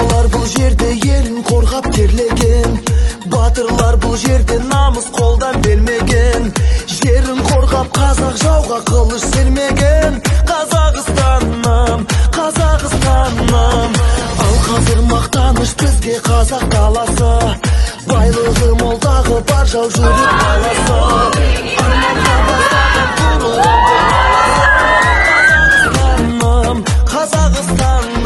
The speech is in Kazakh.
бабалар бұл жерде елін қорғап терлеген, батырлар бұл жерде намыс қолдан бермеген, жерін қорғап қазақ жауға қылыш сермеген. Қазақстаным, Қазақстаным, ал қазір мақтаныш бізге қазақ даласы, байлығы молдағы бар жау жүрек баласы. Арманға бастаған туым Қазақстаным, Қазақстаным.